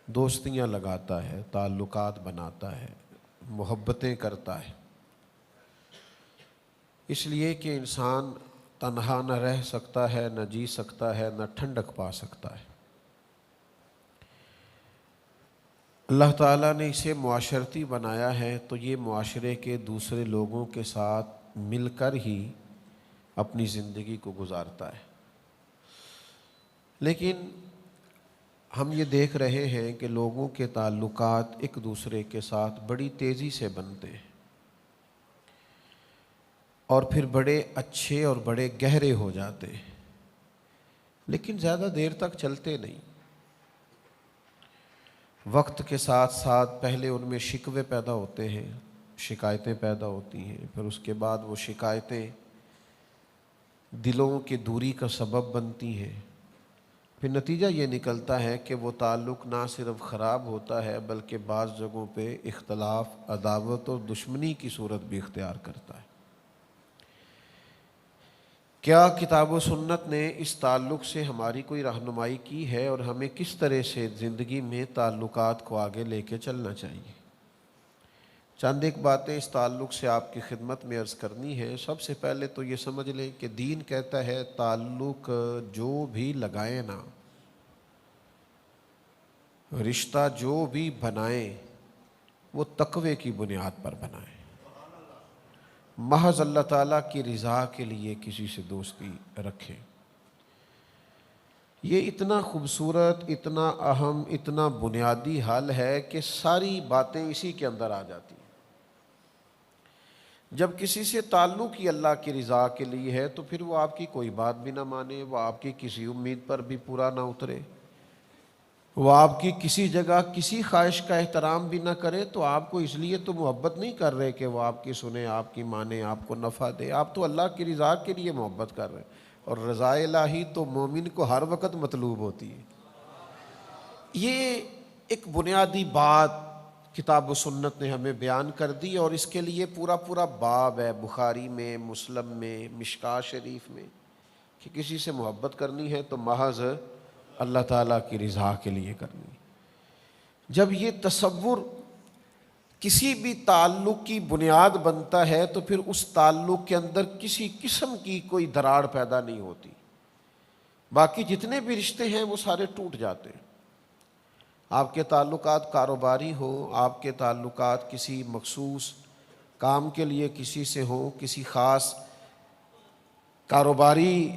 دوستیاں لگاتا ہے، تعلقات بناتا ہے، محبتیں کرتا ہے، اس لیے کہ انسان تنہا نہ رہ سکتا ہے، نہ جی سکتا ہے، نہ ٹھنڈک پا سکتا ہے۔ اللہ تعالیٰ نے اسے معاشرتی بنایا ہے تو یہ معاشرے کے دوسرے لوگوں کے ساتھ مل کر ہی اپنی زندگی کو گزارتا ہے۔ لیکن ہم یہ دیکھ رہے ہیں کہ لوگوں کے تعلقات ایک دوسرے کے ساتھ بڑی تیزی سے بنتے ہیں اور پھر بڑے اچھے اور بڑے گہرے ہو جاتے ہیں، لیکن زیادہ دیر تک چلتے نہیں۔ وقت کے ساتھ ساتھ پہلے ان میں شکوے پیدا ہوتے ہیں، شکایتیں پیدا ہوتی ہیں، پھر اس کے بعد وہ شکایتیں دلوں کی دوری کا سبب بنتی ہیں، پھر نتیجہ یہ نکلتا ہے کہ وہ تعلق نہ صرف خراب ہوتا ہے بلکہ بعض جگہوں پہ اختلاف، عداوت اور دشمنی کی صورت بھی اختیار کرتا ہے۔ کیا کتاب و سنت نے اس تعلق سے ہماری کوئی رہنمائی کی ہے اور ہمیں کس طرح سے زندگی میں تعلقات کو آگے لے کے چلنا چاہیے؟ چند ایک باتیں اس تعلق سے آپ کی خدمت میں عرض کرنی ہے۔ سب سے پہلے تو یہ سمجھ لیں کہ دین کہتا ہے تعلق جو بھی لگائیں نا، رشتہ جو بھی بنائیں وہ تقوی کی بنیاد پر بنائیں، محض اللہ تعالیٰ کی رضا کے لیے کسی سے دوستی رکھیں۔ یہ اتنا خوبصورت، اتنا اہم، اتنا بنیادی حل ہے کہ ساری باتیں اسی کے اندر آ جاتی ہیں۔ جب کسی سے تعلق ہی اللہ کی رضا کے لیے ہے تو پھر وہ آپ کی کوئی بات بھی نہ مانے، وہ آپ کی کسی امید پر بھی پورا نہ اترے، وہ آپ کی کسی جگہ کسی خواہش کا احترام بھی نہ کرے، تو آپ کو اس لیے تو محبت نہیں کر رہے کہ وہ آپ کی سنے، آپ کی مانے، آپ کو نفع دے، آپ تو اللہ کی رضا کے لیے محبت کر رہے ہیں، اور رضا الہی تو مومن کو ہر وقت مطلوب ہوتی ہے۔ یہ ایک بنیادی بات کتاب و سنت نے ہمیں بیان کر دی، اور اس کے لیے پورا پورا باب ہے بخاری میں، مسلم میں، مشکاہ شریف میں، کہ کسی سے محبت کرنی ہے تو محض اللہ تعالیٰ کی رضا کے لیے کرنی۔ جب یہ تصور کسی بھی تعلق کی بنیاد بنتا ہے تو پھر اس تعلق کے اندر کسی قسم کی کوئی دراڑ پیدا نہیں ہوتی، باقی جتنے بھی رشتے ہیں وہ سارے ٹوٹ جاتے ہیں۔ آپ کے تعلقات کاروباری ہوں، آپ کے تعلقات کسی مخصوص کام کے لیے کسی سے ہوں، کسی خاص کاروباری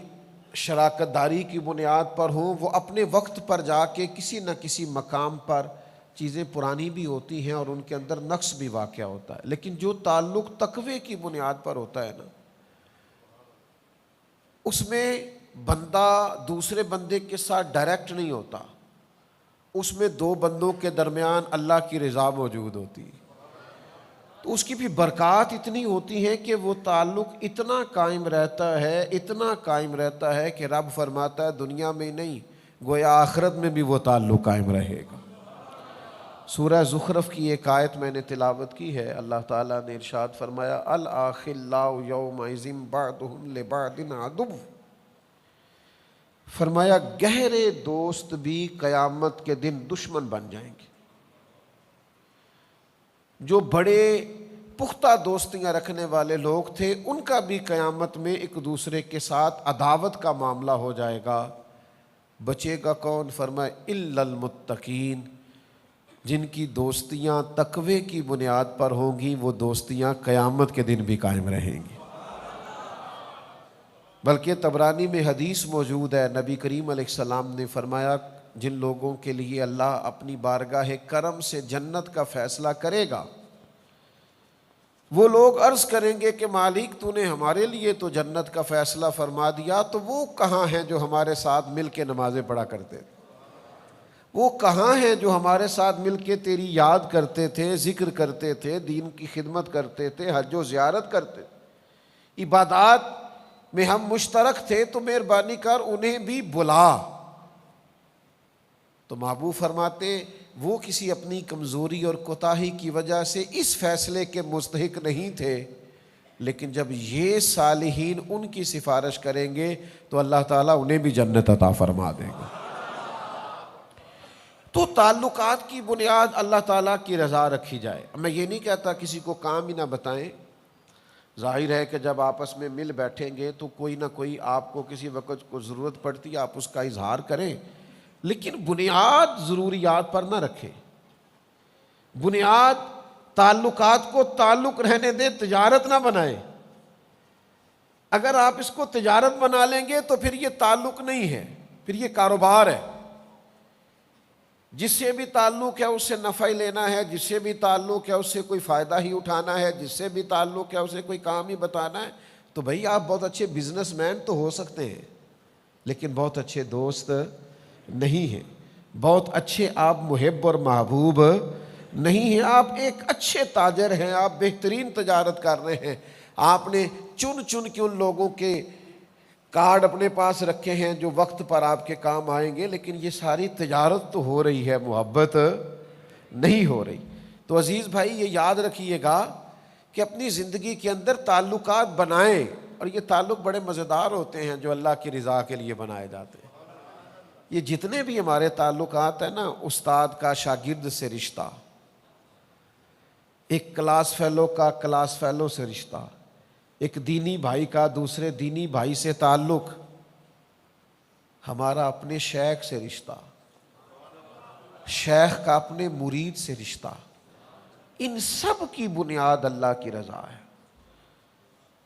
شراکت داری کی بنیاد پر ہوں، وہ اپنے وقت پر جا کے کسی نہ کسی مقام پر چیزیں پرانی بھی ہوتی ہیں اور ان کے اندر نقص بھی واقع ہوتا ہے، لیکن جو تعلق تقوی کی بنیاد پر ہوتا ہے نا، اس میں بندہ دوسرے بندے کے ساتھ ڈائریکٹ نہیں ہوتا، اس میں دو بندوں کے درمیان اللہ کی رضا موجود ہوتی ہے، تو اس کی بھی برکات اتنی ہوتی ہے کہ وہ تعلق اتنا قائم رہتا ہے، اتنا قائم رہتا ہے کہ رب فرماتا ہے دنیا میں نہیں گویا آخرت میں بھی وہ تعلق قائم رہے گا۔ سورہ زخرف کی ایک آیت میں نے تلاوت کی ہے، اللہ تعالیٰ نے ارشاد فرمایا الاخلاء یومئذ بعضهم لبعض عدو، فرمایا گہرے دوست بھی قیامت کے دن دشمن بن جائیں گے۔ جو بڑے پختہ دوستیاں رکھنے والے لوگ تھے ان کا بھی قیامت میں ایک دوسرے کے ساتھ عداوت کا معاملہ ہو جائے گا۔ بچے گا کون؟ فرمایا الا المتقین، جن کی دوستیاں تقوی کی بنیاد پر ہوں گی وہ دوستیاں قیامت کے دن بھی قائم رہیں گی۔ بلکہ طبرانی میں حدیث موجود ہے، نبی کریم علیہ السلام نے فرمایا جن لوگوں کے لیے اللہ اپنی بارگاہ کرم سے جنت کا فیصلہ کرے گا، وہ لوگ عرض کریں گے کہ مالک تو نے ہمارے لیے تو جنت کا فیصلہ فرما دیا، تو وہ کہاں ہیں جو ہمارے ساتھ مل کے نمازیں پڑھا کرتے تھے؟ وہ کہاں ہیں جو ہمارے ساتھ مل کے تیری یاد کرتے تھے، ذکر کرتے تھے، دین کی خدمت کرتے تھے، حج و زیارت کرتے تھے، عبادات میں ہم مشترک تھے، تو مہربانی کر انہیں بھی بلا۔ تو محبوب فرماتے وہ کسی اپنی کمزوری اور کوتاہی کی وجہ سے اس فیصلے کے مستحق نہیں تھے، لیکن جب یہ صالحین ان کی سفارش کریں گے تو اللہ تعالیٰ انہیں بھی جنت عطا فرما دے گا۔ تو تعلقات کی بنیاد اللہ تعالیٰ کی رضا رکھی جائے. میں یہ نہیں کہتا کسی کو کام ہی نہ بتائیں، ظاہر ہے کہ جب آپس میں مل بیٹھیں گے تو کوئی نہ کوئی آپ کو کسی وقت کو ضرورت پڑتی ہے، آپ اس کا اظہار کریں، لیکن بنیاد ضروریات پر نہ رکھیں. بنیاد تعلقات کو تعلق رہنے دیں، تجارت نہ بنائیں. اگر آپ اس کو تجارت بنا لیں گے تو پھر یہ تعلق نہیں ہے، پھر یہ کاروبار ہے. جس سے بھی تعلق ہے اس سے نفع ہی لینا ہے، جس سے بھی تعلق ہے اس سے کوئی فائدہ ہی اٹھانا ہے، جس سے بھی تعلق ہے اسے کوئی کام ہی بتانا ہے. تو بھائی آپ بہت اچھے بزنس مین تو ہو سکتے ہیں لیکن بہت اچھے دوست نہیں ہیں، بہت اچھے آپ محب اور محبوب نہیں ہیں. آپ ایک اچھے تاجر ہیں، آپ بہترین تجارت کر رہے ہیں. آپ نے چن چن کے ان لوگوں کے کارڈ اپنے پاس رکھے ہیں جو وقت پر آپ کے کام آئیں گے، لیکن یہ ساری تجارت تو ہو رہی ہے، محبت نہیں ہو رہی. تو عزیز بھائی یہ یاد رکھیے گا کہ اپنی زندگی کے اندر تعلقات بنائیں، اور یہ تعلق بڑے مزیدار ہوتے ہیں جو اللہ کی رضا کے لیے بنائے جاتے ہیں. یہ جتنے بھی ہمارے تعلقات ہیں نا، استاد کا شاگرد سے رشتہ، ایک کلاس فیلو کا کلاس فیلو سے رشتہ، ایک دینی بھائی کا دوسرے دینی بھائی سے تعلق، ہمارا اپنے شیخ سے رشتہ، شیخ کا اپنے مرید سے رشتہ، ان سب کی بنیاد اللہ کی رضا ہے.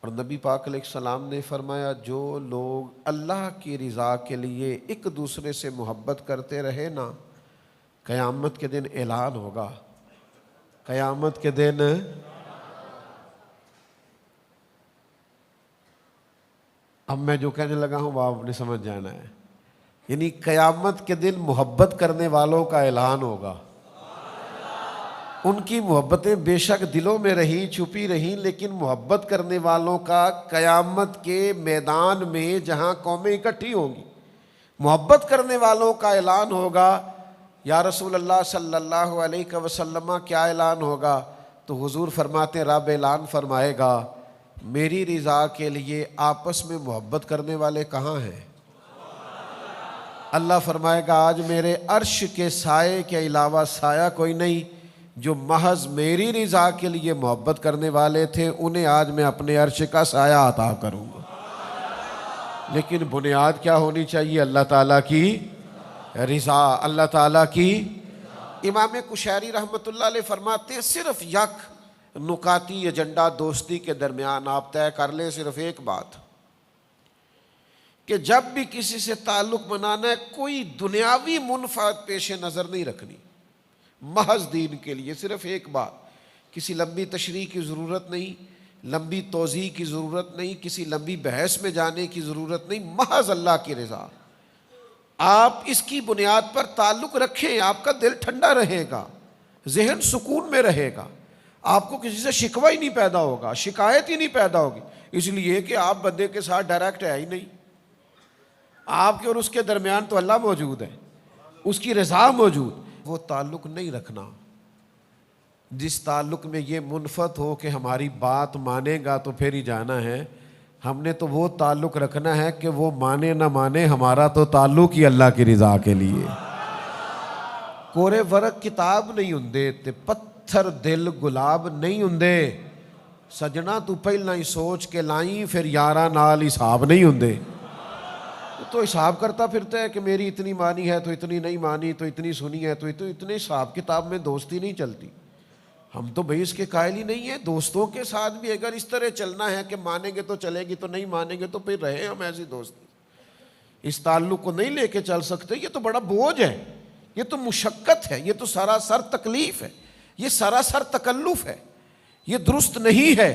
اور نبی پاک علیہ السلام نے فرمایا جو لوگ اللہ کی رضا کے لیے ایک دوسرے سے محبت کرتے رہے نا، قیامت کے دن اعلان ہوگا، قیامت کے دن اب میں جو کہنے لگا ہوں وہ آپ نے سمجھ جانا ہے. یعنی قیامت کے دن محبت کرنے والوں کا اعلان ہوگا. ان کی محبتیں بے شک دلوں میں رہی چھپی رہیں، لیکن محبت کرنے والوں کا قیامت کے میدان میں جہاں قومیں اکٹھی ہوں گی، محبت کرنے والوں کا اعلان ہوگا. یا رسول اللہ صلی اللہ علیہ وسلم کیا اعلان ہوگا؟ تو حضور فرماتے ہیں رب اعلان فرمائے گا میری رضا کے لیے آپس میں محبت کرنے والے کہاں ہیں؟ اللہ فرمائے گا آج میرے عرش کے سائے کے علاوہ سایہ کوئی نہیں. جو محض میری رضا کے لیے محبت کرنے والے تھے انہیں آج میں اپنے عرش کا سایہ عطا کروں گا. لیکن بنیاد کیا ہونی چاہیے؟ اللہ تعالیٰ کی رضا، اللہ تعالیٰ کی. امام کشیری رحمۃ اللہ علیہ فرماتے ہیں صرف یک نکاتی ایجنڈا دوستی کے درمیان آپ طے کر لیں، صرف ایک بات کہ جب بھی کسی سے تعلق بنانا ہے کوئی دنیاوی منفعت پیش نظر نہیں رکھنی، محض دین کے لیے صرف ایک بات. کسی لمبی تشریح کی ضرورت نہیں، لمبی توضیح کی ضرورت نہیں، کسی لمبی بحث میں جانے کی ضرورت نہیں، محض اللہ کی رضا. آپ اس کی بنیاد پر تعلق رکھیں، آپ کا دل ٹھنڈا رہے گا، ذہن سکون میں رہے گا، آپ کو کسی سے شکوہ ہی نہیں پیدا ہوگا، شکایت ہی نہیں پیدا ہوگی. اس لیے کہ آپ بندے کے ساتھ ڈائریکٹ ہے ہی نہیں، آپ کے اور اس کے درمیان تو اللہ موجود ہے، اس کی رضا موجود. وہ تعلق نہیں رکھنا جس تعلق میں یہ منفعت ہو کہ ہماری بات مانے گا تو پھر ہی جانا ہے. ہم نے تو وہ تعلق رکھنا ہے کہ وہ مانے نہ مانے، ہمارا تو تعلق ہی اللہ کی رضا کے لیے. کورے ورق کتاب نہیں ہوندے تے پتھر دل گلاب نہیں ہوندے. سجنا تو پہلا ہی سوچ کے لائیں پھر یاراں نال حساب نہیں ہوندے. تو حساب کرتا پھرتا ہے کہ میری اتنی مانی ہے تو اتنی نہیں مانی، تو اتنی سنی ہے تو اتنے حساب کتاب میں دوستی نہیں چلتی. ہم تو بھائی اس کے قائل ہی نہیں ہیں. دوستوں کے ساتھ بھی اگر اس طرح چلنا ہے کہ مانیں گے تو چلے گی، تو نہیں مانیں گے تو پھر رہے ہم ایسی دوستی. اس تعلق کو نہیں لے کے چل سکتے. یہ تو بڑا بوجھ ہے، یہ تو مشقت ہے، یہ تو سراسر تکلیف ہے، یہ سراسر تکلف ہے، یہ درست نہیں ہے.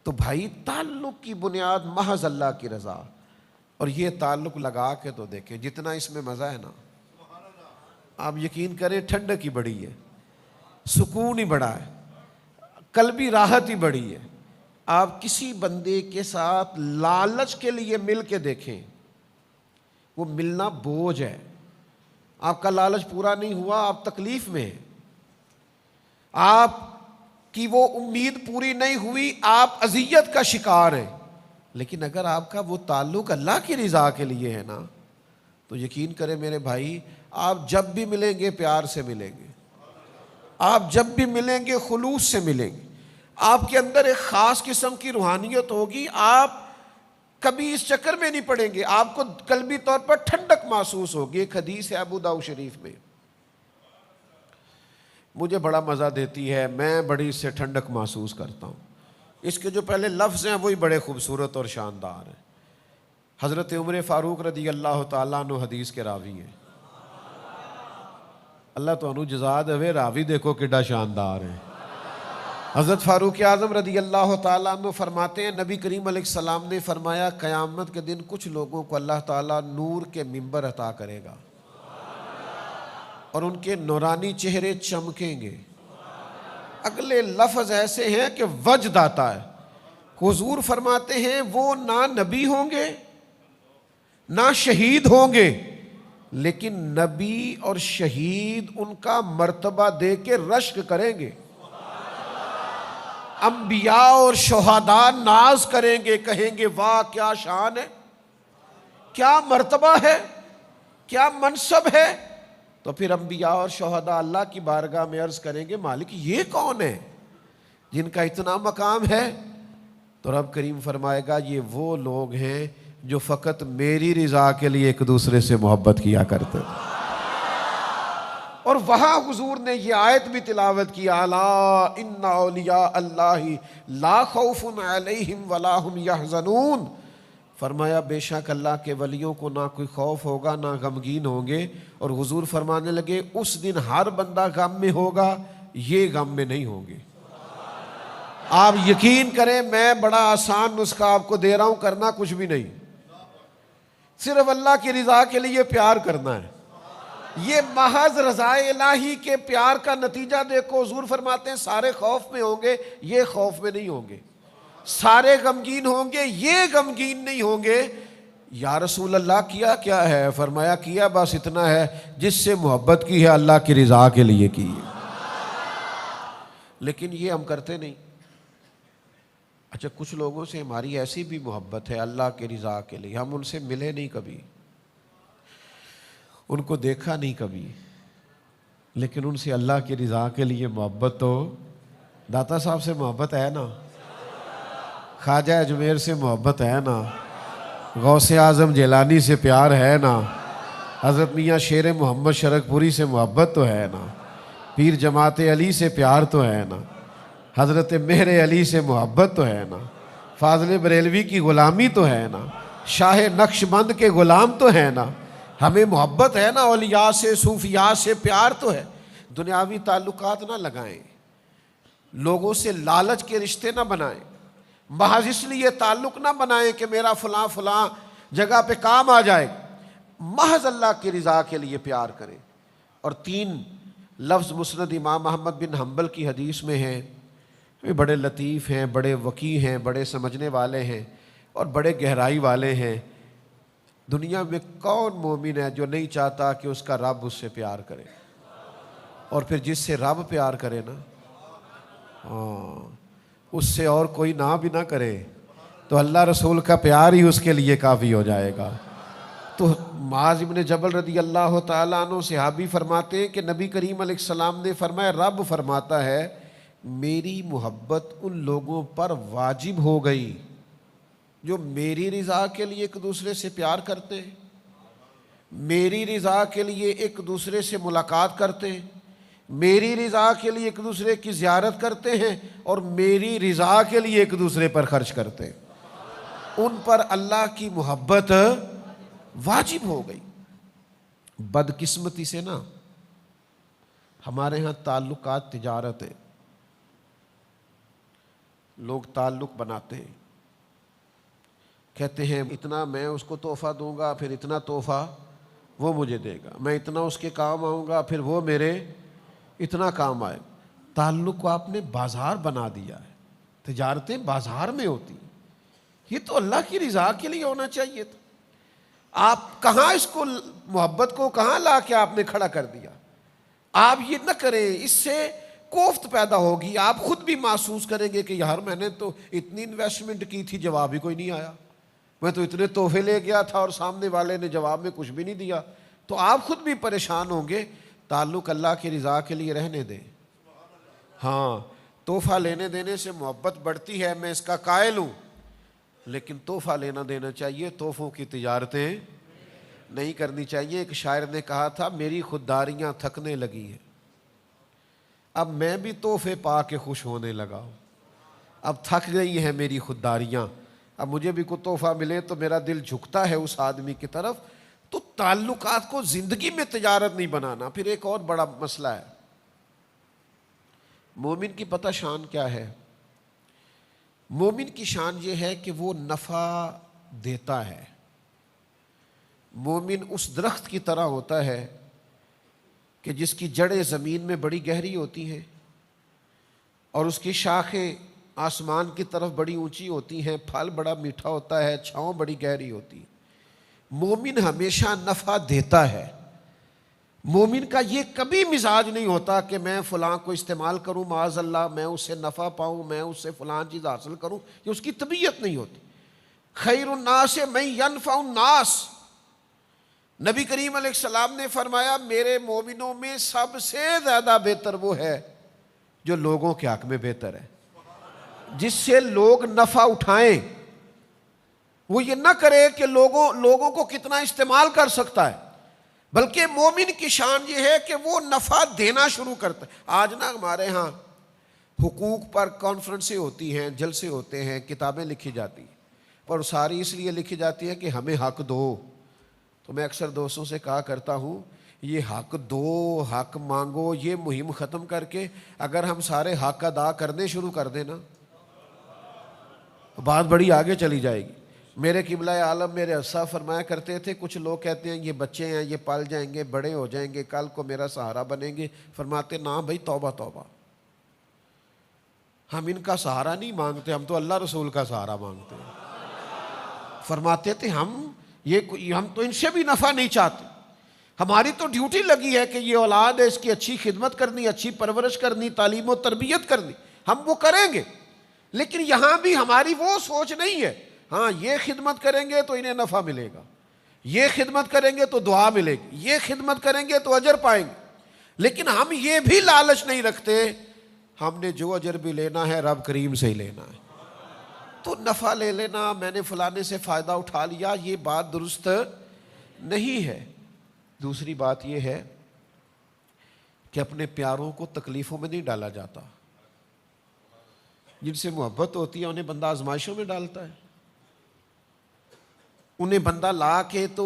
تو بھائی تعلق کی بنیاد محض اللہ کی رضا. اور یہ تعلق لگا کے تو دیکھیں جتنا اس میں مزہ ہے نا، آپ یقین کریں ٹھنڈک ہی بڑی ہے، سکون ہی بڑا ہے، قلبی راحت ہی بڑی ہے. آپ کسی بندے کے ساتھ لالچ کے لیے مل کے دیکھیں، وہ ملنا بوجھ ہے. آپ کا لالچ پورا نہیں ہوا، آپ تکلیف میں ہیں. آپ کی وہ امید پوری نہیں ہوئی، آپ اذیت کا شکار ہیں. لیکن اگر آپ کا وہ تعلق اللہ کی رضا کے لیے ہے نا، تو یقین کریں میرے بھائی، آپ جب بھی ملیں گے پیار سے ملیں گے، آپ جب بھی ملیں گے خلوص سے ملیں گے، آپ کے اندر ایک خاص قسم کی روحانیت ہوگی، آپ کبھی اس چکر میں نہیں پڑیں گے، آپ کو قلبی طور پر ٹھنڈک محسوس ہوگی۔ ایک حدیث ہے ابو داؤد شریف میں، مجھے بڑا مزہ دیتی ہے، میں بڑی اس سے ٹھنڈک محسوس کرتا ہوں۔ اس کے جو پہلے لفظ ہیں وہی بڑے خوبصورت اور شاندار ہیں۔ حضرت عمر فاروق رضی اللہ تعالیٰ عنہ حدیث کے راوی ہیں۔ اللہ تو انو جزا دے، راوی دیکھو کڈا شاندار ہے۔ حضرت فاروق اعظم رضی اللہ تعالیٰ عنہ فرماتے ہیں، نبی کریم علیہ السلام نے فرمایا قیامت کے دن کچھ لوگوں کو اللہ تعالیٰ نور کے منبر عطا کرے گا اور ان کے نورانی چہرے چمکیں گے۔ اگلے لفظ ایسے ہیں کہ وجد آتا ہے۔ حضور فرماتے ہیں وہ نہ نبی ہوں گے نہ شہید ہوں گے، لیکن نبی اور شہید ان کا مرتبہ دے کے رشک کریں گے۔ انبیاء اور شہداء ناز کریں گے، کہیں گے واہ کیا شان ہے، کیا مرتبہ ہے، کیا منصب ہے۔ تو پھر انبیاء اور شہداء اللہ کی بارگاہ میں عرض کریں گے مالک یہ کون ہے جن کا اتنا مقام ہے؟ تو رب کریم فرمائے گا یہ وہ لوگ ہیں جو فقط میری رضا کے لیے ایک دوسرے سے محبت کیا کرتے۔ اور وہاں حضور نے یہ آیت بھی تلاوت کی، الا ان اولیاء اللہ لا خوف علیہم ولا هم یحزنون، فرمایا بے شک اللہ کے ولیوں کو نہ کوئی خوف ہوگا نہ غمگین ہوں گے۔ اور حضور فرمانے لگے اس دن ہر بندہ غم میں ہوگا، یہ غم میں نہیں ہوں گے۔ آپ یقین کریں میں بڑا آسان نسخہ آپ کو دے رہا ہوں، کرنا کچھ بھی نہیں، صرف اللہ کی رضا کے لیے پیار کرنا ہے۔ یہ محض رضا الہی کے پیار کا نتیجہ دیکھو۔ حضور فرماتے ہیں سارے خوف میں ہوں گے، یہ خوف میں نہیں ہوں گے، سارے غمگین ہوں گے، یہ غمگین نہیں ہوں گے۔ یا رسول اللہ کیا کیا ہے؟ فرمایا کیا بس اتنا ہے جس سے محبت کی ہے اللہ کی رضا کے لیے کی ہے۔ لیکن یہ ہم کرتے نہیں۔ اچھا کچھ لوگوں سے ہماری ایسی بھی محبت ہے اللہ کی رضا کے لیے، ہم ان سے ملے نہیں کبھی، ان کو دیکھا نہیں کبھی، لیکن ان سے اللہ کی رضا کے لیے محبت تو داتا صاحب سے محبت ہے نا، خواجہ اجمیر سے محبت ہے نا، غوث اعظم جیلانی سے پیار ہے نا، حضرت میاں شیر محمد شرک پوری سے محبت تو ہے نا، پیر جماعت علی سے پیار تو ہے نا، حضرت مہر علی سے محبت تو ہے نا، فاضل بریلوی کی غلامی تو ہے نا، شاہ نقش بند کے غلام تو ہے نا، ہمیں محبت ہے نا، اولیاء سے صوفیاء سے پیار تو ہے۔ دنیاوی تعلقات نہ لگائیں، لوگوں سے لالچ کے رشتے نہ بنائیں، محض اس لیے تعلق نہ بنائیں کہ میرا فلاں فلاں جگہ پہ کام آ جائے، محض اللہ کی رضا کے لیے پیار کریں۔ اور 3 لفظ مسند امام احمد بن حنبل کی حدیث میں ہیں، یہ بڑے لطیف ہیں، بڑے وقی ہیں، بڑے سمجھنے والے ہیں اور بڑے گہرائی والے ہیں۔ دنیا میں کون مومن ہے جو نہیں چاہتا کہ اس کا رب اس سے پیار کرے؟ اور پھر جس سے رب پیار کرے نا، اس سے اور کوئی نہ بھی نہ کرے تو اللہ رسول کا پیار ہی اس کے لیے کافی ہو جائے گا۔ تو معاذ بن جبل رضی اللہ تعالیٰ عنہ صحابی فرماتے ہیں کہ نبی کریم علیہ السلام نے فرمایا رب فرماتا ہے میری محبت ان لوگوں پر واجب ہو گئی جو میری رضا کے لیے ایک دوسرے سے پیار کرتے ہیں، میری رضا کے لیے ایک دوسرے سے ملاقات کرتے ہیں، میری رضا کے لیے ایک دوسرے کی زیارت کرتے ہیں اور میری رضا کے لیے ایک دوسرے پر خرچ کرتے ہیں۔ ان پر اللہ کی محبت واجب ہو گئی۔ بدقسمتی سے نا ہمارے ہاں تعلقات تجارت ہے، لوگ تعلق بناتے ہیں، کہتے ہیں اتنا میں اس کو تحفہ دوں گا پھر اتنا تحفہ وہ مجھے دے گا، میں اتنا اس کے کام آؤں گا پھر وہ میرے اتنا کام آئے۔ تعلق کو آپ نے بازار بنا دیا ہے، تجارتیں بازار میں ہوتی ہیں، یہ تو اللہ کی رضا کے لیے ہونا چاہیے تھا۔ آپ کہاں اس کو محبت کو کہاں لا کے آپ نے کھڑا کر دیا؟ آپ یہ نہ کریں، اس سے کوفت پیدا ہوگی، آپ خود بھی محسوس کریں گے کہ یار میں نے تو اتنی انویسٹمنٹ کی تھی جواب ہی کوئی نہیں آیا، میں تو اتنے تحفے لے گیا تھا اور سامنے والے نے جواب میں کچھ بھی نہیں دیا. تو آپ خود بھی پریشان ہوں گے. تعلق اللہ کی رضا کے لیے رہنے دیں. ہاں تحفہ لینے دینے سے محبت بڑھتی ہے، میں اس کا قائل ہوں، لیکن تحفہ لینا دینا چاہیے، تحفوں کی تجارتیں نہیں کرنی چاہیے. ایک شاعر نے کہا تھا میری خودداریاں تھکنے لگی ہیں، اب میں بھی تحفے پا کے خوش ہونے لگا ہوں. اب تھک گئی ہیں میری خودداریاں، اب مجھے بھی کوئی تحفہ ملے تو میرا دل جھکتا ہے اس آدمی کی طرف. تو تعلقات کو زندگی میں تجارت نہیں بنانا. پھر ایک اور بڑا مسئلہ ہے، مومن کی پتہ شان کیا ہے؟ مومن کی شان یہ ہے کہ وہ نفع دیتا ہے. مومن اس درخت کی طرح ہوتا ہے کہ جس کی جڑیں زمین میں بڑی گہری ہوتی ہیں اور اس کی شاخیں آسمان کی طرف بڑی اونچی ہوتی ہیں، پھل بڑا میٹھا ہوتا ہے، چھاؤں بڑی گہری ہوتی ہے. مومن ہمیشہ نفع دیتا ہے. مومن کا یہ کبھی مزاج نہیں ہوتا کہ میں فلاں کو استعمال کروں، معاذ اللہ میں اس سے نفع پاؤں، میں اس سے فلاں چیز حاصل کروں. یہ اس کی طبیعت نہیں ہوتی. خیر الناس من ینفع الناس، نبی کریم علیہ السلام نے فرمایا میرے مومنوں میں سب سے زیادہ بہتر وہ ہے جو لوگوں کے حق میں بہتر ہے، جس سے لوگ نفع اٹھائیں. وہ یہ نہ کرے کہ لوگوں کو کتنا استعمال کر سکتا ہے، بلکہ مومن کی شان یہ ہے کہ وہ نفع دینا شروع کرتا ہے. آج نا ہمارے ہاں حقوق پر کانفرنسیں ہوتی ہیں، جلسے ہوتے ہیں، کتابیں لکھی جاتی ہیں، اور ساری اس لیے لکھی جاتی ہے کہ ہمیں حق دو. تو میں اکثر دوستوں سے کہا کرتا ہوں یہ حق دو، حق مانگو، یہ مہم ختم کر کے اگر ہم سارے حق ادا کرنے شروع کر دیں نا بات بڑی آگے چلی جائے گی. میرے قبلہ عالم میرے اسا فرمایا کرتے تھے کچھ لوگ کہتے ہیں یہ بچے ہیں، یہ پل جائیں گے، بڑے ہو جائیں گے، کل کو میرا سہارا بنیں گے. فرماتے نا بھائی توبہ توبہ، ہم ان کا سہارا نہیں مانگتے، ہم تو اللہ رسول کا سہارا مانگتے ہیں. فرماتے تھے ہم تو ان سے بھی نفع نہیں چاہتے، ہماری تو ڈیوٹی لگی ہے کہ یہ اولاد ہے اس کی اچھی خدمت کرنی، اچھی پرورش کرنی، تعلیم و تربیت کرنی، ہم وہ کریں گے. لیکن یہاں بھی ہماری وہ سوچ نہیں ہے ہاں یہ خدمت کریں گے تو انہیں نفع ملے گا، یہ خدمت کریں گے تو دعا ملے گی، یہ خدمت کریں گے تو اجر پائیں گے. لیکن ہم یہ بھی لالچ نہیں رکھتے ہم نے جو اجر بھی لینا ہے رب کریم سے ہی لینا ہے. تو نفع لے لینا، میں نے فلانے سے فائدہ اٹھا لیا، یہ بات درست نہیں ہے. دوسری بات یہ ہے کہ اپنے پیاروں کو تکلیفوں میں نہیں ڈالا جاتا. جن سے محبت ہوتی ہے انہیں بندہ آزمائشوں میں ڈالتا ہے. انہیں بندہ لا کے تو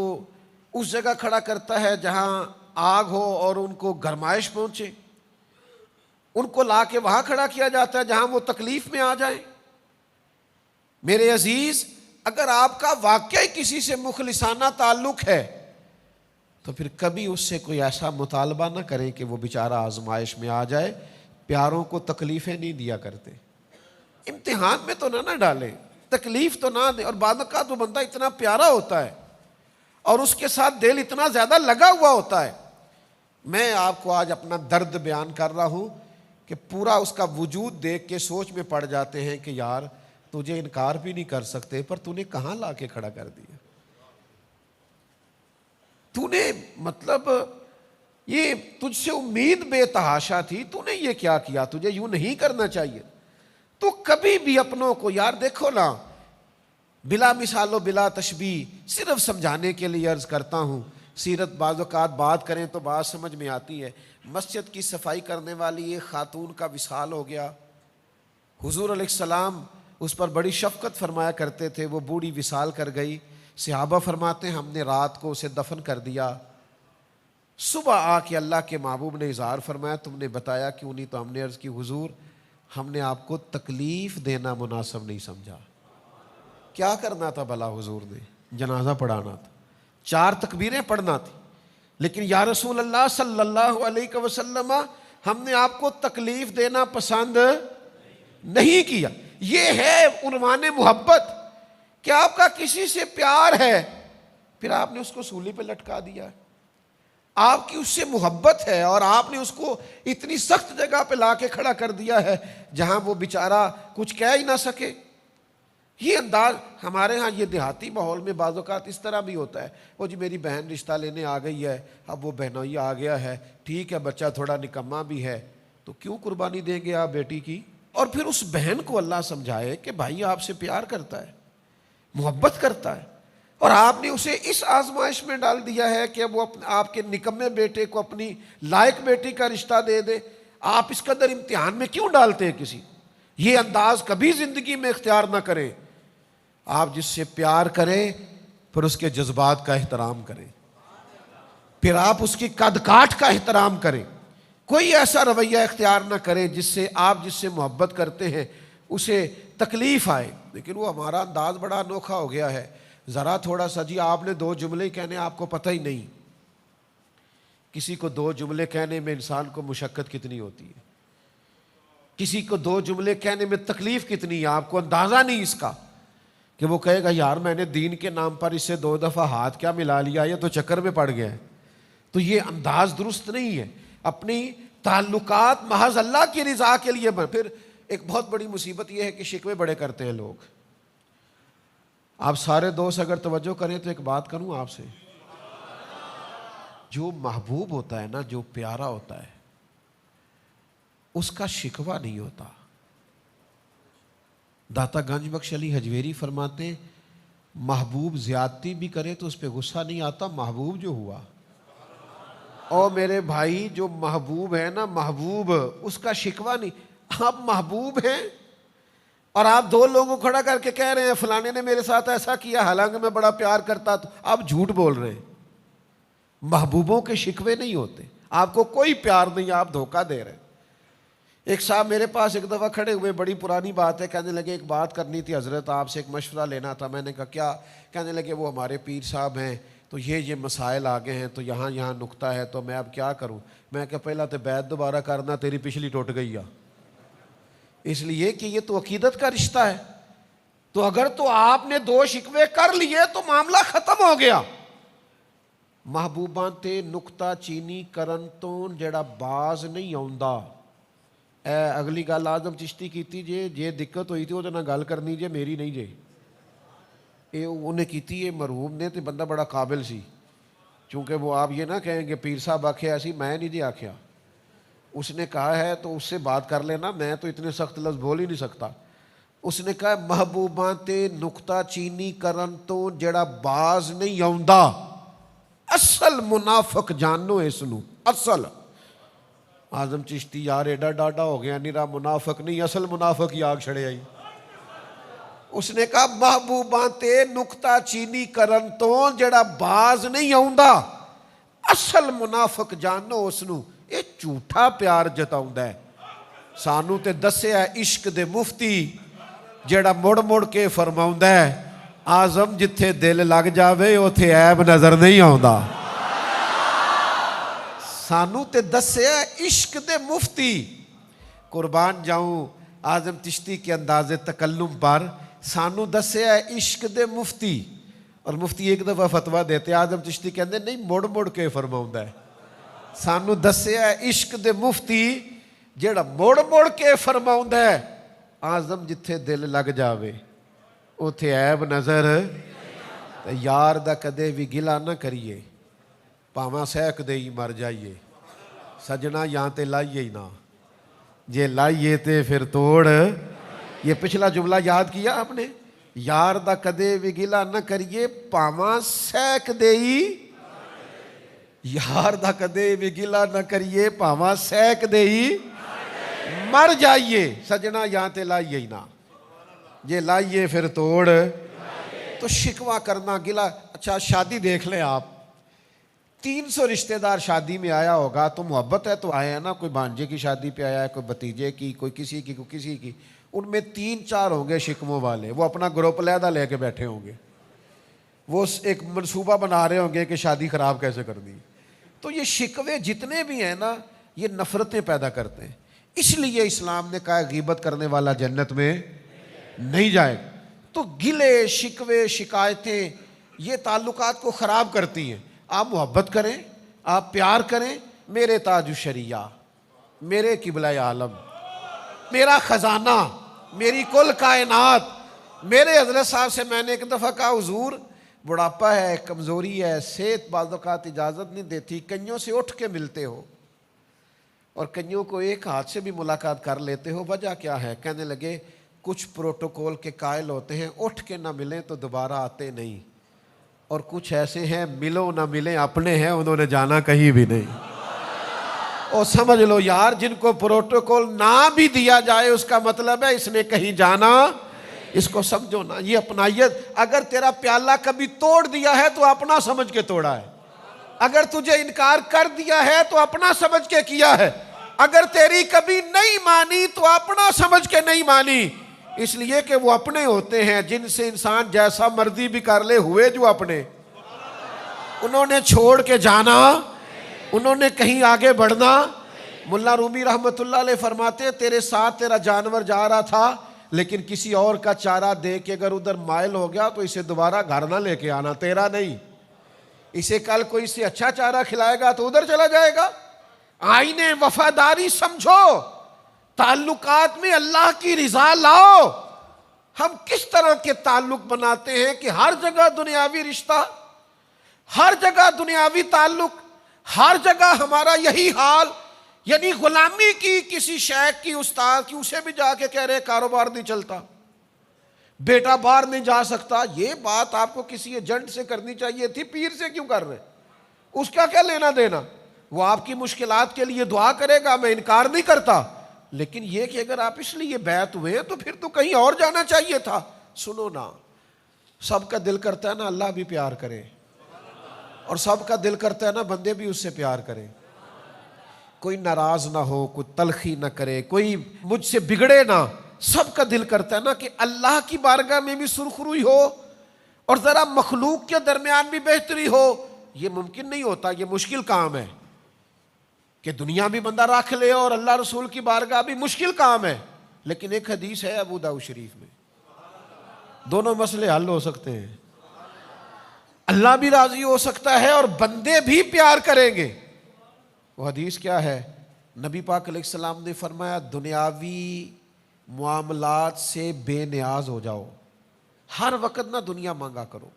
اس جگہ کھڑا کرتا ہے جہاں آگ ہو اور ان کو گرمائش پہنچے، ان کو لا کے وہاں کھڑا کیا جاتا ہے جہاں وہ تکلیف میں آ جائیں. میرے عزیز، اگر آپ کا واقعی کسی سے مخلصانہ تعلق ہے تو پھر کبھی اس سے کوئی ایسا مطالبہ نہ کریں کہ وہ بیچارہ آزمائش میں آ جائے. پیاروں کو تکلیفیں نہیں دیا کرتے، امتحان میں تو نہ ڈالیں، تکلیف تو نہ دیں. اور بعد کا تو بندہ اتنا پیارا ہوتا ہے اور اس کے ساتھ دل اتنا زیادہ لگا ہوا ہوتا ہے. میں آپ کو آج اپنا درد بیان کر رہا ہوں کہ پورا اس کا وجود دیکھ کے سوچ میں پڑ جاتے ہیں کہ یار تجھے انکار بھی نہیں کر سکتے پر تو نے کہاں لا کے کھڑا کر دیا. تو نے مطلب یہ تجھ سے امید بے تحاشا تھی، تو نے یہ کیا کیا، تجھے یوں نہیں کرنا چاہیے. تو کبھی بھی اپنوں کو یار دیکھو نا، بلا مثال و بلا تشبیہ، صرف سمجھانے کے لیے عرض کرتا ہوں. سیرت بعض اوقات بات کریں تو بات سمجھ میں آتی ہے. مسجد کی صفائی کرنے والی ایک خاتون کا وصال ہو گیا. حضور علیہ السلام اس پر بڑی شفقت فرمایا کرتے تھے. وہ بوڑھی وصال کر گئی. صحابہ فرماتے ہیں ہم نے رات کو اسے دفن کر دیا. صبح آ کے اللہ کے محبوب نے اظہار فرمایا تم نے بتایا کیوں نہیں؟ تو ہم نے عرض کی حضور ہم نے آپ کو تکلیف دینا مناسب نہیں سمجھا. کیا کرنا تھا بھلا حضور نے؟ جنازہ پڑھانا تھا، 4 تکبیریں پڑھنا تھی. لیکن یا رسول اللہ صلی اللہ علیہ وسلم ہم نے آپ کو تکلیف دینا پسند نہیں کیا. یہ ہے عنوان محبت کہ آپ کا کسی سے پیار ہے پھر آپ نے اس کو سولی پہ لٹکا دیا ہے. آپ کی اس سے محبت ہے اور آپ نے اس کو اتنی سخت جگہ پہ لا کے کھڑا کر دیا ہے جہاں وہ بیچارہ کچھ کہہ ہی نہ سکے. یہ انداز ہمارے ہاں یہ دیہاتی ماحول میں بعض اوقات اس طرح بھی ہوتا ہے، وہ جی میری بہن رشتہ لینے آ گئی ہے، اب وہ بہنوئی آ گیا ہے، ٹھیک ہے بچہ تھوڑا نکما بھی ہے تو کیوں قربانی دیں گے آپ بیٹی کی؟ اور پھر اس بہن کو اللہ سمجھائے کہ بھائی آپ سے پیار کرتا ہے، محبت کرتا ہے، اور آپ نے اسے اس آزمائش میں ڈال دیا ہے کہ وہ آپ کے نکمے بیٹے کو اپنی لائق بیٹی کا رشتہ دے دے، آپ اس قدر امتحان میں کیوں ڈالتے ہیں کسی؟ یہ انداز کبھی زندگی میں اختیار نہ کریں۔ آپ جس سے پیار کریں پھر اس کے جذبات کا احترام کریں، پھر آپ اس کی قد کاٹ کا احترام کریں، کوئی ایسا رویہ اختیار نہ کریں جس سے آپ جس سے محبت کرتے ہیں اسے تکلیف آئے۔ لیکن وہ ہمارا انداز بڑا انوکھا ہو گیا ہے، ذرا تھوڑا سا جی آپ نے 2 جملے کہنے آپ کو پتہ ہی نہیں، کسی کو 2 جملے کہنے میں انسان کو مشقت کتنی ہوتی ہے، کسی کو 2 جملے کہنے میں تکلیف کتنی ہے، آپ کو اندازہ نہیں اس کا، کہ وہ کہے گا یار میں نے دین کے نام پر اس سے 2 دفعہ ہاتھ کیا ملا لیا، یہ تو چکر میں پڑ گیا ہے۔ تو یہ انداز درست نہیں ہے، اپنی تعلقات محض اللہ کی رضا کے لیے پھر ایک بہت بڑی مصیبت یہ ہے کہ شکوے بڑے کرتے ہیں لوگ۔ آپ سارے دوست اگر توجہ کریں تو ایک بات کروں آپ سے، جو محبوب ہوتا ہے نا، جو پیارا ہوتا ہے اس کا شکوہ نہیں ہوتا۔ داتا گنج بخش علی حجویری فرماتے ہیں محبوب زیادتی بھی کرے تو اس پہ غصہ نہیں آتا، محبوب جو ہوا۔ اور میرے بھائی جو محبوب ہے نا، محبوب اس کا شکوہ نہیں۔ آپ محبوب ہیں اور آپ 2 لوگوں کو کھڑا کر کے کہہ رہے ہیں فلانے نے میرے ساتھ ایسا کیا حالانکہ میں بڑا پیار کرتا، تو آپ جھوٹ بول رہے ہیں۔ محبوبوں کے شکوے نہیں ہوتے، آپ کو کوئی پیار نہیں، آپ دھوکہ دے رہے ہیں۔ ایک صاحب میرے پاس ایک دفعہ کھڑے ہوئے، بڑی پرانی بات ہے، کہنے لگے ایک بات کرنی تھی حضرت، آپ سے ایک مشورہ لینا تھا۔ میں نے کہا کیا؟ کہنے لگے وہ ہمارے پیر صاحب ہیں تو یہ مسائل آگے ہیں تو یہاں نکتہ ہے، تو میں اب کیا کروں؟ میں کہا پہلا تو بیعت دوبارہ کرنا، تیری پچھلی ٹوٹ گئی ہے، اس لیے کہ یہ تو عقیدت کا رشتہ ہے، تو اگر تو آپ نے 2 شکوے کر لیے تو معاملہ ختم ہو گیا۔ محبوباں تے نکتہ چینی کرن تو جڑا باز نہیں آوندا۔ اگلی گل آزم چشتی کیتی جے دقت ہوئی تھی وہ گل کرنی جے، میری نہیں جے، یہ انہیں کیتی ہے مرحوم نے، تو بندہ بڑا قابل سی، چونکہ وہ آپ یہ نہ کہیں کہ پیر صاحب آکھے ایسی، میں نہیں جی آکھیا، اس نے کہا ہے تو اس سے بات کر لینا، میں تو اتنے سخت لفظ بول ہی نہیں سکتا۔ اس نے کہا محبوباں تے نکتہ چینی کرن تو جڑا باز نہیں آوندا، اصل منافق جانو اس نو، اصل۔ آزم چشتی یار ایڈا ڈاڈا ہو گیا، نیرا منافق نہیں، اصل منافق ہی آگ چھڑے آئی۔ اس نے کہا محبوباں تے نکتہ چینی کرن تو جڑا باز نہیں آوندا، اصل منافق جانو اس نو، یہ جھوٹا پیار جتاوندا ہے۔ سانو تے دسیا عشق دے مفتی جڑا مڑ مڑ کے فرماوندا ہے آزم جتھے دل لگ جاوے اوتھے عیب نظر نہیں آوندا۔ سانو تے دسیا عشق دے مفتی، قربان جاؤں آزم چشتی کے انداز تکلم پر، سانو دسیا عشق دے مفتی، اور مفتی ایک دفعہ فتویٰ دیتے، آزم چشتی کہندے نہیں مڑ مڑ کے فرماوندا ہے۔ سانو دسیا عشق دے مفتی جڑا مڑ مڑ کے فرماوندا ہے آزم جتھے دل لگ جاوے اوتھے عیب نظر، یار دا کدے بھی گلا نہ کریے، پاواں سہک دے ہی مر جائیے، سجنا یہاں تے لائیے ہی نہ، جے لائیے تے پھر توڑ۔ یہ پچھلا جملہ یاد کیا آپ نے؟ یار دا کدے بھی گلا نہ کریے، پاواں سہک دے ہی، یار دا کدے بھی گلا نہ کریے، پاواں سہک دے ہی مر جائیے، سجنا یہاں تے لائیے ہی نہ، جے لائیے پھر توڑ۔ تو شکوہ کرنا، گلا۔ اچھا شادی دیکھ لیں آپ، 300 رشتہ دار شادی میں آیا ہوگا تو محبت ہے تو آئے ہیں نا، کوئی بھانجے کی شادی پہ آیا ہے، کوئی بھتیجے کی، کوئی کسی کی، کوئی کسی کی، ان میں 3-4 ہوں گے شکموں والے، وہ اپنا گروپ علیحدہ لے کے بیٹھے ہوں گے، وہ ایک منصوبہ بنا رہے ہوں گے کہ شادی خراب کیسے کرنی۔ تو یہ شکوے جتنے بھی ہیں نا یہ نفرتیں پیدا کرتے ہیں، اس لیے اسلام نے کہا غیبت کرنے والا جنت میں نہیں جائے۔ تو گلے شکوے شکایتیں یہ تعلقات کو خراب کرتی ہیں۔ آپ محبت کریں، آپ پیار کریں، میرے تاج الشریعہ، میرے قبلہ عالم، میرا خزانہ، میری کل کائنات، میرے حضرت صاحب سے میں نے ایک دفعہ کہا حضور بڑھاپا ہے، کمزوری ہے، صحت بعض اوقات اجازت نہیں دیتی، کئیوں سے اٹھ کے ملتے ہو اور کئیوں کو ایک ہاتھ سے بھی ملاقات کر لیتے ہو، وجہ کیا ہے؟ کہنے لگے کچھ پروٹوکول کے قائل ہوتے ہیں، اٹھ کے نہ ملیں تو دوبارہ آتے نہیں، اور کچھ ایسے ہیں ملو نہ ملیں اپنے ہیں، انہوں نے جانا کہیں بھی نہیں۔ اور سمجھ لو یار، جن کو پروٹوکول نہ بھی دیا جائے اس کا مطلب ہے اس نے کہیں جانا، اس کو سمجھو نا، یہ اپنائیت۔ اگر تیرا پیالہ کبھی توڑ دیا ہے تو اپنا سمجھ کے توڑا ہے، اگر تجھے انکار کر دیا ہے تو اپنا سمجھ کے کیا ہے، اگر تیری کبھی نہیں مانی تو اپنا سمجھ کے نہیں مانی، اس لیے کہ وہ اپنے ہوتے ہیں جن سے انسان جیسا مرضی بھی کر لے، ہوئے جو اپنے، انہوں نے چھوڑ کے جانا، انہوں نے کہیں آگے بڑھنا۔ ملا رومی رحمت اللہ علیہ فرماتے ہیں تیرے ساتھ تیرا جانور جا رہا تھا لیکن کسی اور کا چارہ دے کے اگر ادھر مائل ہو گیا تو اسے دوبارہ گھر نہ لے کے آنا، تیرا نہیں، اسے کل کوئی سے اچھا چارہ کھلائے گا تو ادھر چلا جائے گا۔ آئین وفاداری سمجھو، تعلقات میں اللہ کی رضا لاؤ۔ ہم کس طرح کے تعلق بناتے ہیں کہ ہر جگہ دنیاوی رشتہ، ہر جگہ دنیاوی تعلق، ہر جگہ ہمارا یہی حال، یعنی غلامی کی کسی شیخ کی، استاد کی، اسے بھی جا کے کہہ رہے کاروبار نہیں چلتا، بیٹا باہر نہیں جا سکتا۔ یہ بات آپ کو کسی ایجنٹ سے کرنی چاہیے تھی، پیر سے کیوں کر رہے؟ اس کا کیا لینا دینا؟ وہ آپ کی مشکلات کے لیے دعا کرے گا، میں انکار نہیں کرتا، لیکن یہ کہ اگر آپ اس لیے بیعت ہوئے تو پھر تو کہیں اور جانا چاہیے تھا۔ سنو نا، سب کا دل کرتا ہے نا اللہ بھی پیار کرے، اور سب کا دل کرتا ہے نا بندے بھی اس سے پیار کریں، کوئی ناراض نہ ہو، کوئی تلخی نہ کرے، کوئی مجھ سے بگڑے نہ۔ سب کا دل کرتا ہے نا کہ اللہ کی بارگاہ میں بھی سرخروئی ہو اور ذرا مخلوق کے درمیان بھی بہتری ہو۔ یہ ممکن نہیں ہوتا، یہ مشکل کام ہے کہ دنیا بھی بندہ رکھ لے اور اللہ رسول کی بارگاہ بھی، مشکل کام ہے۔ لیکن ایک حدیث ہے ابو داؤد شریف میں، دونوں مسئلے حل ہو سکتے ہیں، اللہ بھی راضی ہو سکتا ہے اور بندے بھی پیار کریں گے۔ وہ حدیث کیا ہے؟ نبی پاک علیہ السلام نے فرمایا دنیاوی معاملات سے بے نیاز ہو جاؤ، ہر وقت نہ دنیا مانگا کرو،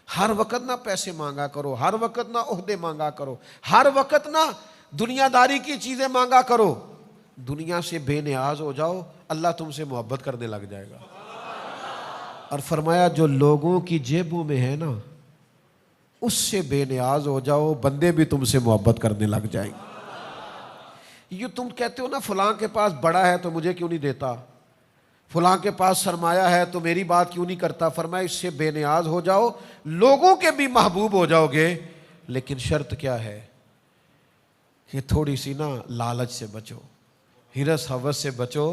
ہر وقت نہ پیسے مانگا کرو، ہر وقت نہ عہدے مانگا کرو، ہر وقت نہ دنیا داری کی چیزیں مانگا کرو، دنیا سے بے نیاز ہو جاؤ، اللہ تم سے محبت کرنے لگ جائے گا۔ اور فرمایا جو لوگوں کی جیبوں میں ہے نا اس سے بے نیاز ہو جاؤ، بندے بھی تم سے محبت کرنے لگ جائیں گے۔ یہ تم کہتے ہو نا فلاں کے پاس بڑا ہے تو مجھے کیوں نہیں دیتا، فلاں کے پاس سرمایہ ہے تو میری بات کیوں نہیں کرتا، فرمایا اس سے بے نیاز ہو جاؤ، لوگوں کے بھی محبوب ہو جاؤ گے، لیکن شرط کیا ہے کہ تھوڑی سی نا لالچ سے بچو، ہرس ہوس سے بچو،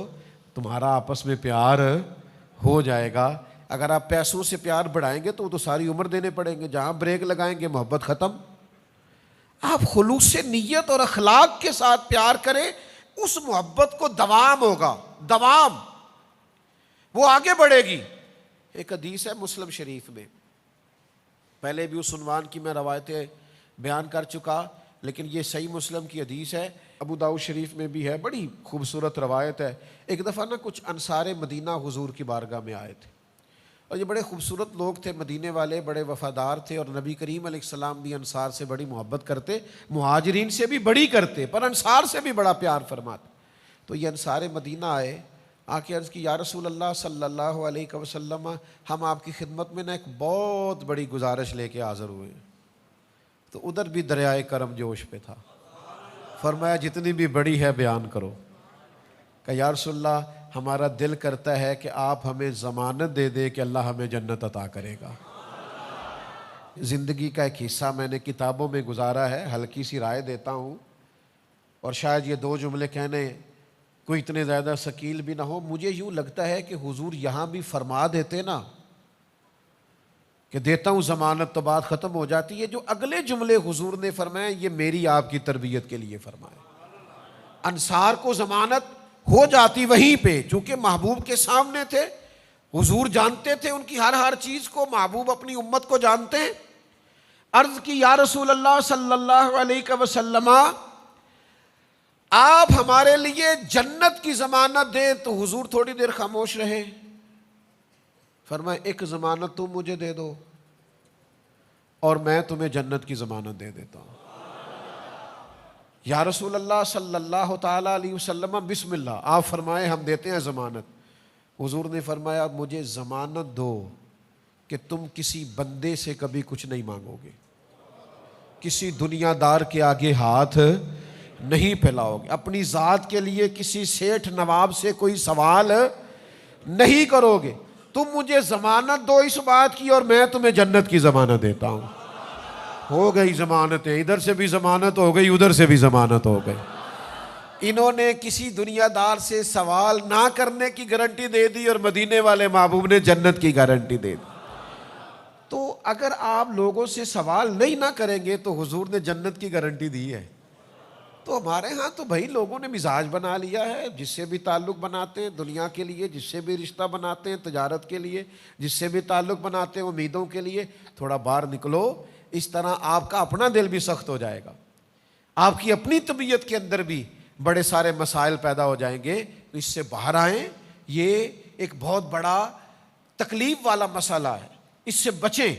تمہارا آپس میں پیار ہو جائے گا۔ اگر آپ پیسوں سے پیار بڑھائیں گے تو وہ تو ساری عمر دینے پڑیں گے، جہاں بریک لگائیں گے محبت ختم۔ آپ خلوص نیت اور اخلاق کے ساتھ پیار کریں، اس محبت کو دوام ہوگا، دوام، وہ آگے بڑھے گی۔ ایک حدیث ہے مسلم شریف میں، پہلے بھی اس عنوان کی میں روایتیں بیان کر چکا، لیکن یہ صحیح مسلم کی حدیث ہے، ابو داؤد شریف میں بھی ہے، بڑی خوبصورت روایت ہے۔ ایک دفعہ نا کچھ انصار مدینہ حضور کی بارگاہ میں آئے تھے، اور یہ بڑے خوبصورت لوگ تھے، مدینے والے، بڑے وفادار تھے، اور نبی کریم علیہ السلام بھی انصار سے بڑی محبت کرتے، مہاجرین سے بھی بڑی کرتے، پر انصار سے بھی بڑا پیار فرماتے۔ تو یہ انصار مدینہ آئے، آ کے عرض کی یا رسول اللہ صلی اللہ علیہ وسلم، ہم آپ کی خدمت میں نا ایک بہت بڑی گزارش لے کے حاضر ہوئے۔ تو ادھر بھی دریائے کرم جوش پہ تھا، فرمایا جتنی بھی بڑی ہے بیان کرو۔ کہ یا رسول اللہ ہمارا دل کرتا ہے کہ آپ ہمیں ضمانت دے دے کہ اللہ ہمیں جنت عطا کرے گا۔ زندگی کا ایک حصہ میں نے کتابوں میں گزارا ہے، ہلکی سی رائے دیتا ہوں، اور شاید یہ دو جملے کہنے کوئی اتنے زیادہ ثقیل بھی نہ ہو۔ مجھے یوں لگتا ہے کہ حضور یہاں بھی فرما دیتے نا کہ دیتا ہوں ضمانت تو بات ختم ہو جاتی ہے، جو اگلے جملے حضور نے فرمائے یہ میری آپ کی تربیت کے لیے فرمائے۔ انصار کو ضمانت ہو جاتی وہیں پہ، چونکہ محبوب کے سامنے تھے، حضور جانتے تھے ان کی ہر چیز کو، محبوب اپنی امت کو جانتے ہیں۔ عرض کی یا رسول اللہ صلی اللہ علیہ وسلم آپ ہمارے لیے جنت کی ضمانت دیں، تو حضور تھوڑی دیر خاموش رہے، فرمایا ایک ضمانت تم مجھے دے دو اور میں تمہیں جنت کی ضمانت دے دیتا ہوں۔ یا رسول اللہ صلی اللہ تعالیٰ علیہ وسلم بسم اللہ، آپ فرمائے ہم دیتے ہیں ضمانت۔ حضور نے فرمایا مجھے ضمانت دو کہ تم کسی بندے سے کبھی کچھ نہیں مانگو گے، کسی دنیا دار کے آگے ہاتھ نہیں پھیلاؤ گے، اپنی ذات کے لیے کسی سیٹھ نواب سے کوئی سوال نہیں کرو گے، تم مجھے ضمانت دو اس بات کی اور میں تمہیں جنت کی ضمانت دیتا ہوں۔ ہو گئی ضمانتیں، ادھر سے بھی ضمانت ہو گئی، ادھر سے بھی ضمانت ہو گئی۔ انہوں نے کسی دنیا دار سے سوال نہ کرنے کی گارنٹی دے دی اور مدینے والے محبوب نے جنت کی گارنٹی دے دی۔ تو اگر آپ لوگوں سے سوال نہیں نہ کریں گے تو حضور نے جنت کی گارنٹی دی ہے۔ تو ہمارے ہاں تو بھائی لوگوں نے مزاج بنا لیا ہے، جس سے بھی تعلق بناتے ہیں دنیا کے لیے، جس سے بھی رشتہ بناتے ہیں تجارت کے لیے، جس سے بھی تعلق بناتے ہیں امیدوں کے لیے، تھوڑا باہر نکلو، اس طرح آپ کا اپنا دل بھی سخت ہو جائے گا، آپ کی اپنی طبیعت کے اندر بھی بڑے سارے مسائل پیدا ہو جائیں گے۔ تو اس سے باہر آئیں، یہ ایک بہت بڑا تکلیف والا مسئلہ ہے، اس سے بچیں۔